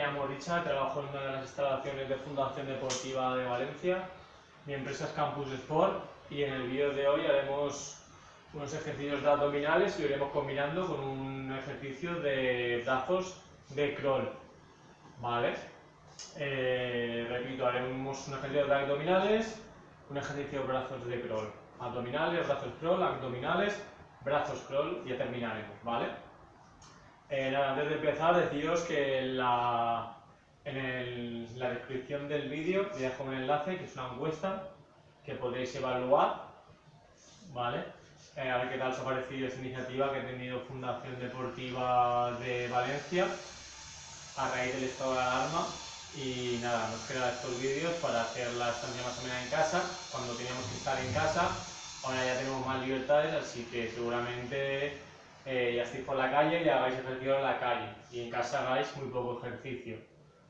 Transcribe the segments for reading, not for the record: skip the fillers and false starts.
llamo Richard, trabajo en una de las instalaciones de Fundación Deportiva de Valencia. Mi empresa es Campus Sport y en el vídeo de hoy haremos unos ejercicios de abdominales y lo iremos combinando con un ejercicio de brazos de crawl. ¿Vale? Repito, haremos un ejercicio de abdominales, un ejercicio de brazos de crawl. Abdominales, brazos crawl, abdominales, brazos crawl y ya terminaremos, ¿vale? Antes de empezar, deciros que en la descripción del vídeo os dejo un enlace que es una encuesta que podéis evaluar, ¿vale? A ver qué tal os ha parecido esta iniciativa que ha tenido Fundación Deportiva de Valencia a raíz del estado de alarma. Y nada, nos creado estos vídeos para hacer la estancia más o menos en casa, cuando teníamos que estar en casa. Ahora ya tenemos más libertades, así que seguramente ya estéis por la calle y hagáis ejercicio en la calle. Y en casa hagáis muy poco ejercicio.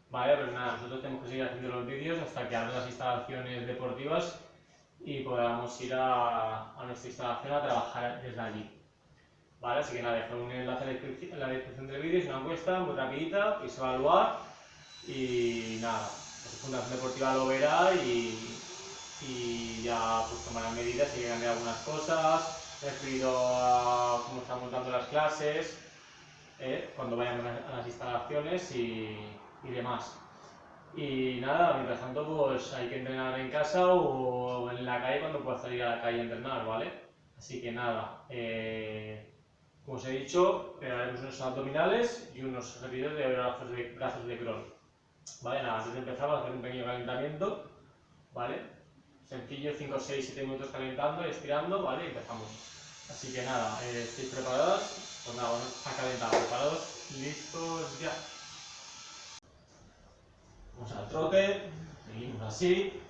Vale, pero nada, nosotros tenemos que seguir haciendo los vídeos hasta que abran las instalaciones deportivas y podamos ir a nuestra instalación a trabajar desde allí. Vale, así que nada, dejo un enlace en la descripción del vídeo, es una encuesta muy rapidita, podéis evaluar. Y nada, la Fundación Deportiva lo verá y ya pues tomarán medidas y cambiar algunas cosas, referido a cómo estamos dando las clases, cuando vayamos a las instalaciones y demás. Y nada, mientras tanto pues hay que entrenar en casa o en la calle cuando puedas salir a la calle a entrenar, ¿vale? Así que nada, como os he dicho, haremos unos abdominales y unos ejercicios de brazos de crawl. Vale, nada, antes de empezar vamos a hacer un pequeño calentamiento, ¿vale? Sencillo, 5, 6, 7 minutos calentando y estirando, ¿vale? Y empezamos. Así que nada, ¿estáis preparados? Pues nada, vamos a calentar. ¿Preparados? ¿Listos? Ya. Vamos al trote, seguimos así.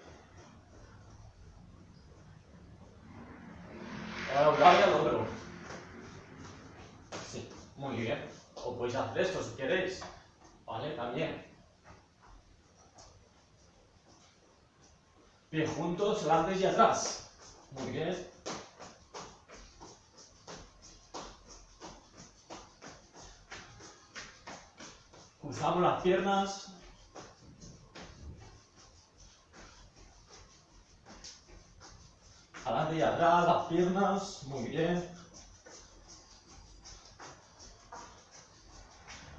Ahora un lado y al otro. Sí, muy bien. O podéis hacer esto si queréis, ¿vale? También. Bien, juntos, adelante y atrás. Muy bien. Cruzamos las piernas. Adelante y atrás, las piernas. Muy bien.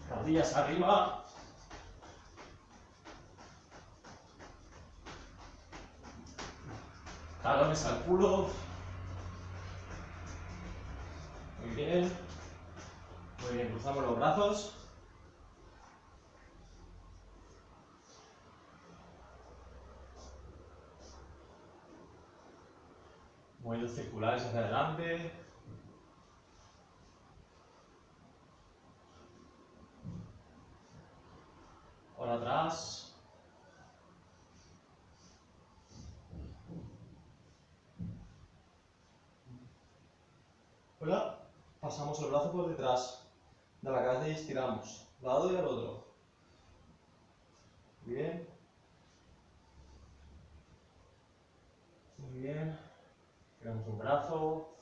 Rodillas arriba. Talones al culo. Muy bien. Muy bien, cruzamos los brazos. Movimientos circulares hacia adelante. Ahora atrás. Ahora pasamos el brazo por detrás de la cabeza y estiramos. Lado y al otro. Bien. Muy bien. Tiramos un brazo.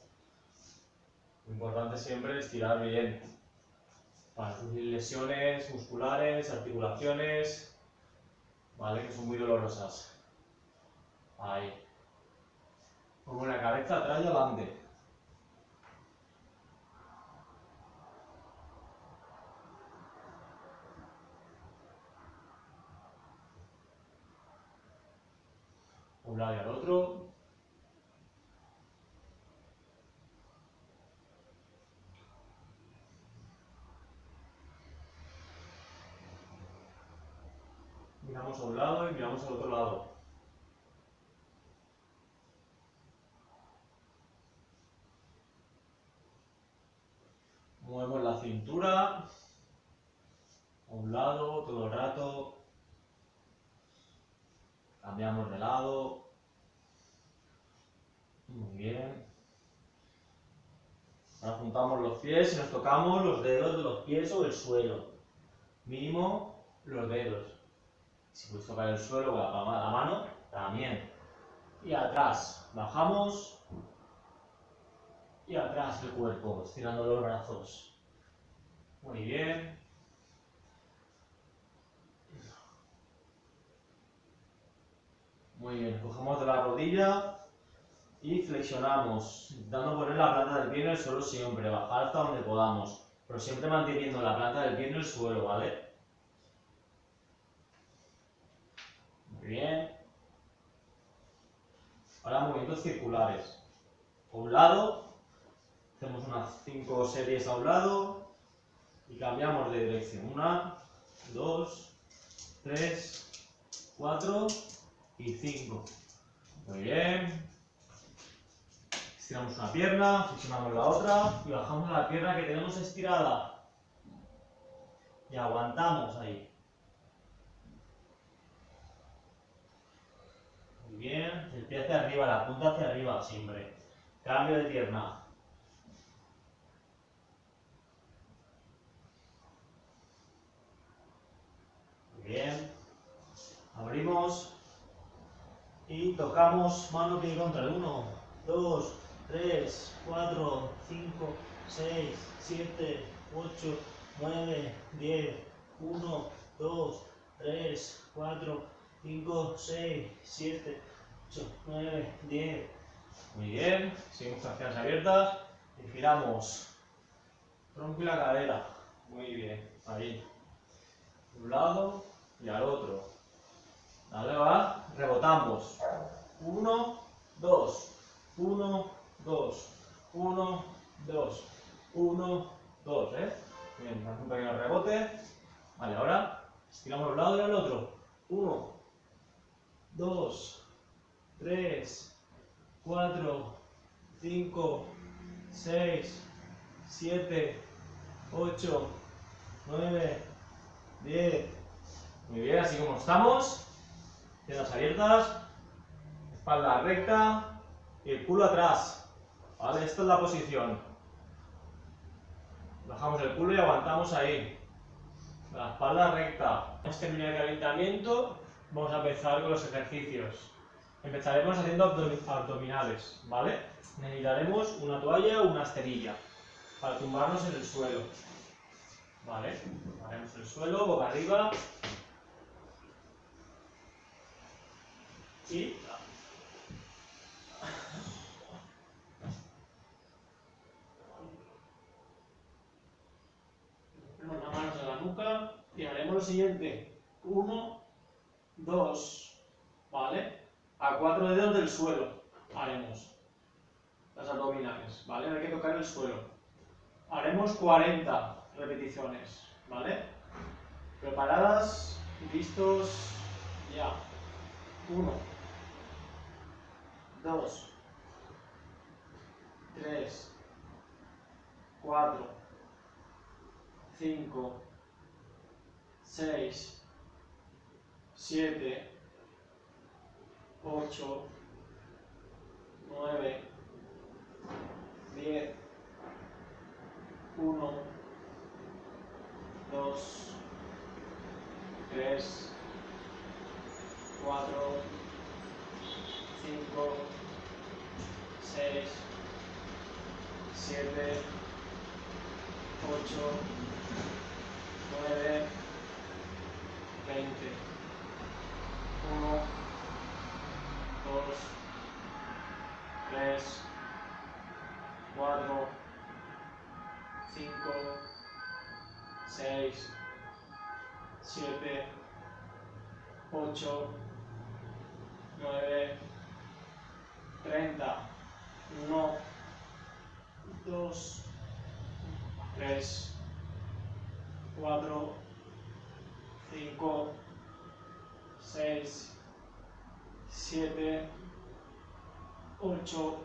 Lo importante siempre es estirar bien. Para reducir lesiones musculares, articulaciones, ¿vale? Que son muy dolorosas. Ahí. Pongo la cabeza atrás y adelante. Un lado y al otro. Miramos a un lado y miramos al otro lado. Movemos la cintura a un lado todo el rato. Cambiamos de lado. Muy bien. Ahora juntamos los pies y nos tocamos los dedos de los pies o el suelo. Mínimo los dedos. Si puedes tocar el suelo con la palma de la mano, también. Y atrás. Bajamos. Y atrás el cuerpo, estirando los brazos. Muy bien. Muy bien, cogemos de la rodilla y flexionamos, intentando poner la planta del pie en el suelo siempre, bajar hasta donde podamos, pero siempre manteniendo la planta del pie en el suelo, ¿vale? Muy bien. Ahora movimientos circulares. A un lado, hacemos unas 5 series a un lado y cambiamos de dirección. 1, 2, 3, 4 y 5. Muy bien. Estiramos una pierna, flexionamos la otra y bajamos la pierna que tenemos estirada. Y aguantamos ahí. Muy bien. El pie hacia arriba, la punta hacia arriba siempre. Cambio de pierna. Muy bien. Abrimos y tocamos mano pie contra el 1, 2, 3, 4, 5, 6, 7, 8, 9, 10, 1, 2, 3, 4, 5, 6, 7, 8, 9, 10. Muy bien, seguimos con las piernas abiertas y giramos tronco y la cadera. Muy bien, ahí. De un lado y al otro. Dale, va, rebotamos. 1, 2, 1, 2, 1, 2, 1, 2, Bien, haz un pequeño rebote. Vale, ahora estiramos un lado y al otro. 1, 2, 3, 4, 5, 6, 7, 8, 9, 10. Muy bien, así como estamos. Piernas abiertas, espalda recta y el culo atrás. ¿Vale? Esta es la posición. Bajamos el culo y aguantamos ahí. La espalda recta. Hemos terminado el calentamiento. Vamos a empezar con los ejercicios. Empezaremos haciendo abdominales, ¿vale? Necesitaremos una toalla o una esterilla para tumbarnos en el suelo. ¿Vale? Haremos el suelo, boca arriba. Y ponemos las manos en la nuca y haremos lo siguiente. 1, 2, ¿vale? A 4 dedos del suelo haremos las abdominales, ¿vale? No hay que tocar el suelo. Haremos 40 repeticiones, ¿vale? Preparadas, listos, ya. 1, 2, 3, 4, 5, 6, 7, 8, 9, 10, 1, 2, 3, 4, 5, 6, 7, 8, 9, 20, 1, 2, 3, 4, 5, 6, 7, 8, 9, 30, 1, 2, 3, 4, 5, 6, 7, 8,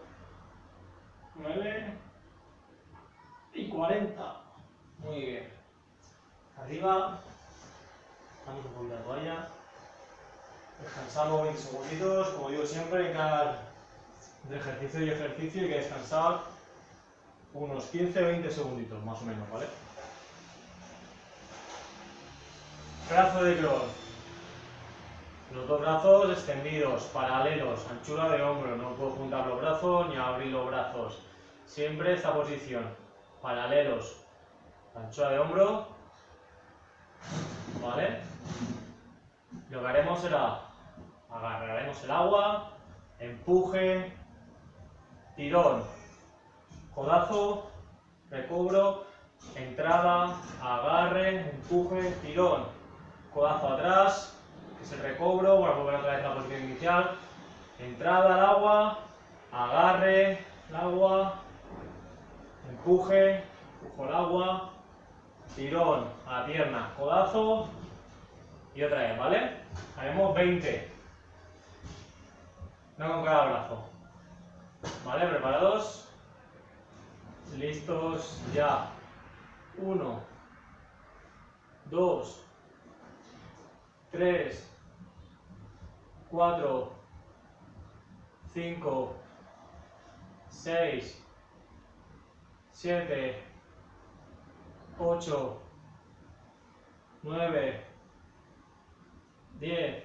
9 y 40. Muy bien. Arriba, damos un poquito de toalla. Descansamos 20 segunditos. Como digo siempre, en cada ejercicio y ejercicio hay que descansar unos 15-20 segunditos más o menos, ¿vale? Brazo de crawl. Los dos brazos extendidos, paralelos, anchura de hombro. No puedo juntar los brazos ni abrir los brazos. Siempre esta posición. Paralelos, anchura de hombro. ¿Vale? Lo que haremos será Agarraremos el agua, empuje, tirón, codazo, recobro, entrada, agarre, empuje, tirón, codazo atrás, que es el recobro, bueno, volver otra vez a la posición inicial, entrada al agua, agarre el agua, empuje, empujo el agua, tirón a la pierna, codazo y otra vez, ¿vale? Haremos 20, no con cada brazo, ¿vale? ¿Preparados? Listos ya. 1, 2, 3, 4, 5, 6, 7, 8, 9, 10,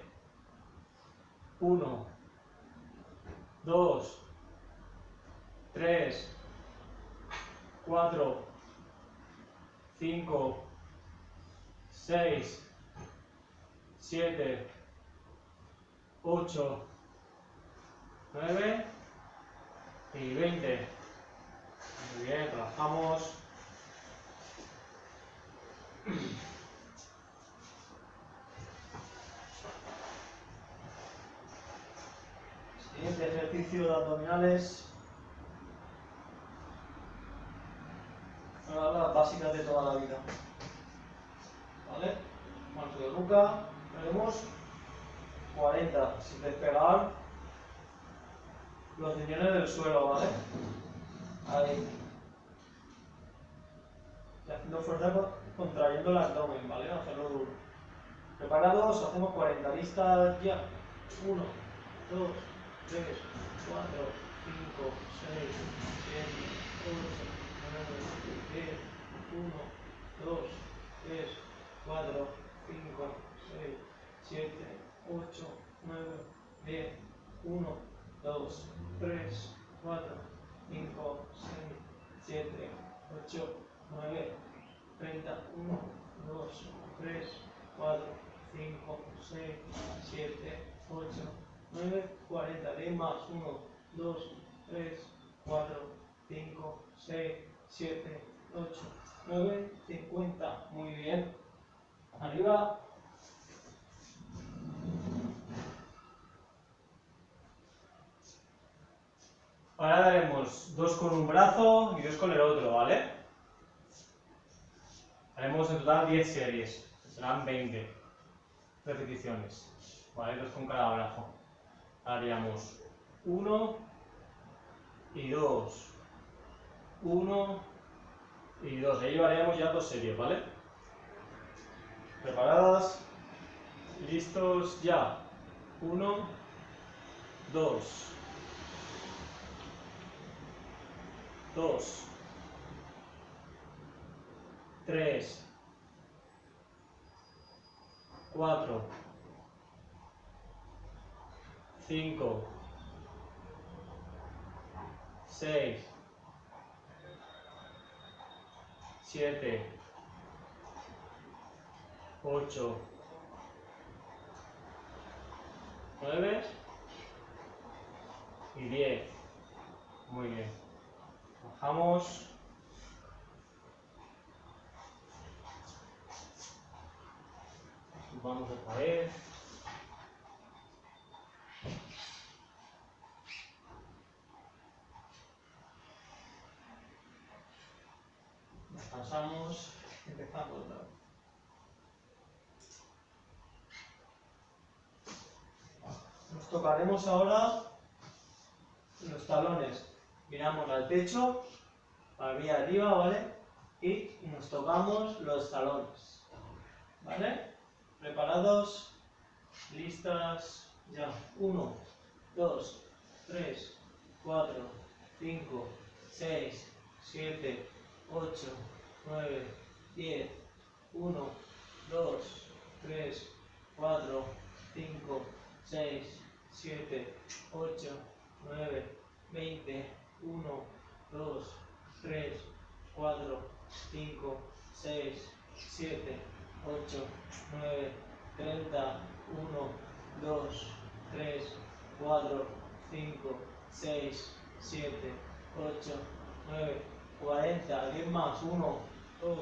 1, 2, 3, 4, 5, 6, 7, 8, 9 y 20. Muy bien, trabajamos. Siguiente ejercicio de abdominales. Ahora las básicas de toda la vida. ¿Vale? Manto de nuca. Tenemos 40 sin despegar los riñones del suelo, ¿vale? Ahí. Y haciendo fuerza contrayendo el abdomen, ¿vale? Hacerlo duro. Preparados, hacemos 40. Listas ya. 1, 2, 3, 4, 5, 6, 7, 8, 9, 10, 1, 2, 3, 4, 5, 6, 7, 8, 9, 10, 1, 2, 3, 4, 5, 6, 7, 8, 9, 30, 1, 2, 3, 4, 5, 6, 7, 8, 9, 40. 10 más. 1, 2, 3, 4, 5, 6, 7, 8, 9, 50. Muy bien. Arriba. Ahora daremos 2 con un brazo y 2 con el otro, ¿vale? Haremos en total 10 series, serán 20 repeticiones, ¿vale? 2 con cada brazo. Haríamos 1 y 2, 1 y 2. Ahí llevaríamos ya 2 series, ¿vale? ¿Preparadas? ¿Listos? Ya. 1, 2, 2, 3, 4, 5, 6, 7, 8, 9 y 10. Muy bien. Bajamos. Vamos otra vez. Descansamos. Empezamos otra vez. Nos tocaremos ahora los talones. Miramos al techo, para mí arriba, ¿vale? Y nos tocamos los talones. ¿Vale? ¿Preparados? ¿Listas? Ya. 1, 2, 3, 4, 5, 6, 7, 8, 9, 10, 1, 2, 3, 4, 5, 6, 7, 8, 9, 20, 1, 2, 3, 4, 5, 6, 7, 8, 9, 30, 1, 2, 3, 4, 5, 6, 7, 8, 9, 40, 10 más, 1, 2,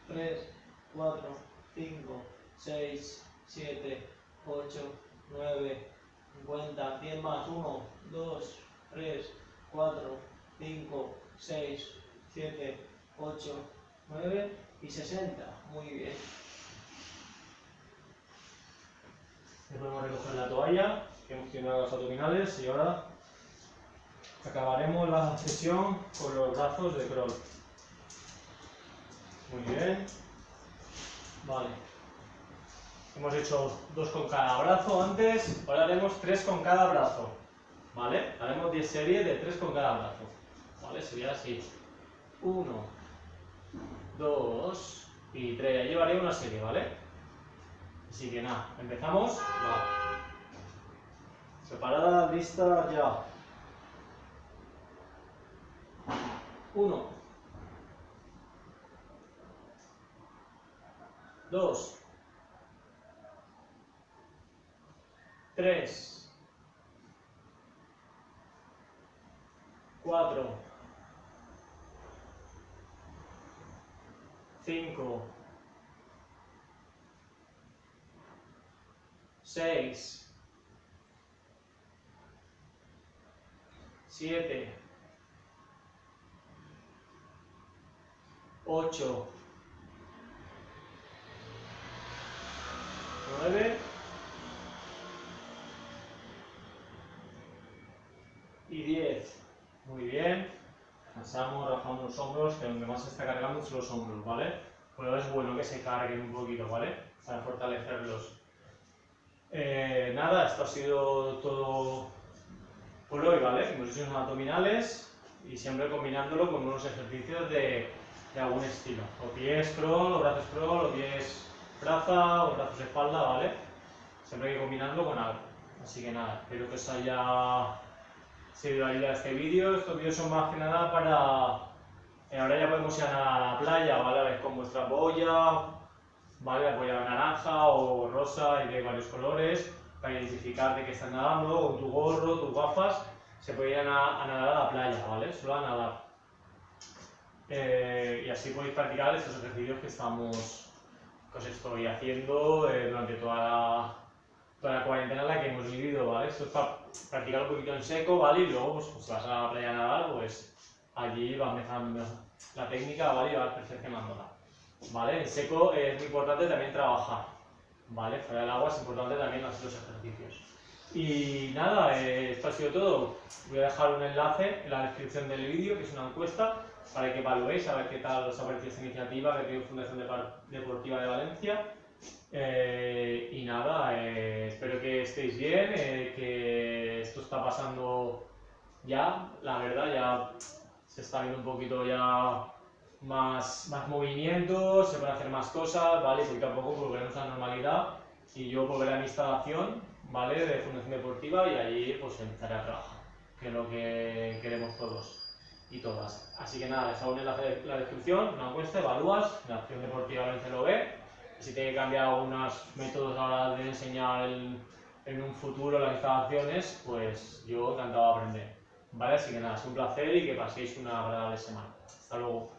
3, 4, 5, 6, 7, 8, 9, 50, 10 más, 1, 2, 3, 4, 5, 6, 7, 8, 9 y 60. Muy bien. Ya podemos recoger la toalla, que hemos terminado los abdominales y ahora acabaremos la sesión con los brazos de crawl. Muy bien. Vale. Hemos hecho 2 con cada brazo antes, ahora haremos 3 con cada brazo. ¿Vale? Haremos 10 series de 3 con cada brazo. ¿Vale? Sería así. 1, 2 y 3. Ya llevaré una serie, ¿vale? Así que nada, empezamos. Vale. Preparada, lista, ya. 1, 2, 3, 4, 5, 6, 7, 8, 9 y 10. Muy bien. Descansamos, rajamos los hombros, que donde más se está cargando son los hombros, ¿vale? Pero es bueno que se carguen un poquito, ¿vale? Para fortalecerlos. Nada, esto ha sido todo por hoy, ¿vale? Hemos hecho unos abdominales y siempre combinándolo con unos ejercicios de algún estilo. O pies crawl, o brazos crawl, o pies braza, o brazos espalda, ¿vale? Siempre hay que combinarlo con algo. Así que nada, espero que os haya servido de ayuda este vídeo. Estos vídeos son más que nada para... ahora ya podemos ir a la playa, ¿vale? A ver con vuestra boya, ¿vale? La boya naranja o rosa y de varios colores, para identificar de qué están nadando, con tu gorro, tus gafas, se puede ir a nadar a la playa, ¿vale? Solo a nadar. Y así podéis practicar estos ejercicios que os estoy haciendo durante toda la cuarentena en la que hemos vivido, ¿vale? Esto es para practicar un poquito en seco, ¿vale? Y luego, pues si vas a la playa a nadar, pues allí vas mejorando la técnica, ¿vale? Y vas perfeccionándola, ¿vale? En seco es muy importante también trabajar, ¿vale? Fuera del agua es importante también hacer los ejercicios. Y nada, esto ha sido todo. Voy a dejar un enlace en la descripción del vídeo, que es una encuesta, para que evaluéis a ver qué tal os ha parecido esta iniciativa que tiene Fundación Deportiva de Valencia. Y nada, espero que estéis bien, que esto está pasando ya, la verdad, ya se está viendo un poquito ya más movimientos, se pueden hacer más cosas, ¿vale? Poquito a poco volveremos a la normalidad y yo volveré a mi instalación, ¿vale? De Fundación Deportiva y allí pues empezaré a trabajar, que es lo que queremos todos y todas. Así que nada, dejad un enlace en la descripción, una encuesta, evalúas, la Acción Deportiva Valencia lo ve. Si tiene que cambiar algunos métodos a la hora de enseñar en un futuro las instalaciones, pues yo encantado de aprender. ¿Vale? Así que nada, es un placer y que paséis una agradable semana. Hasta luego.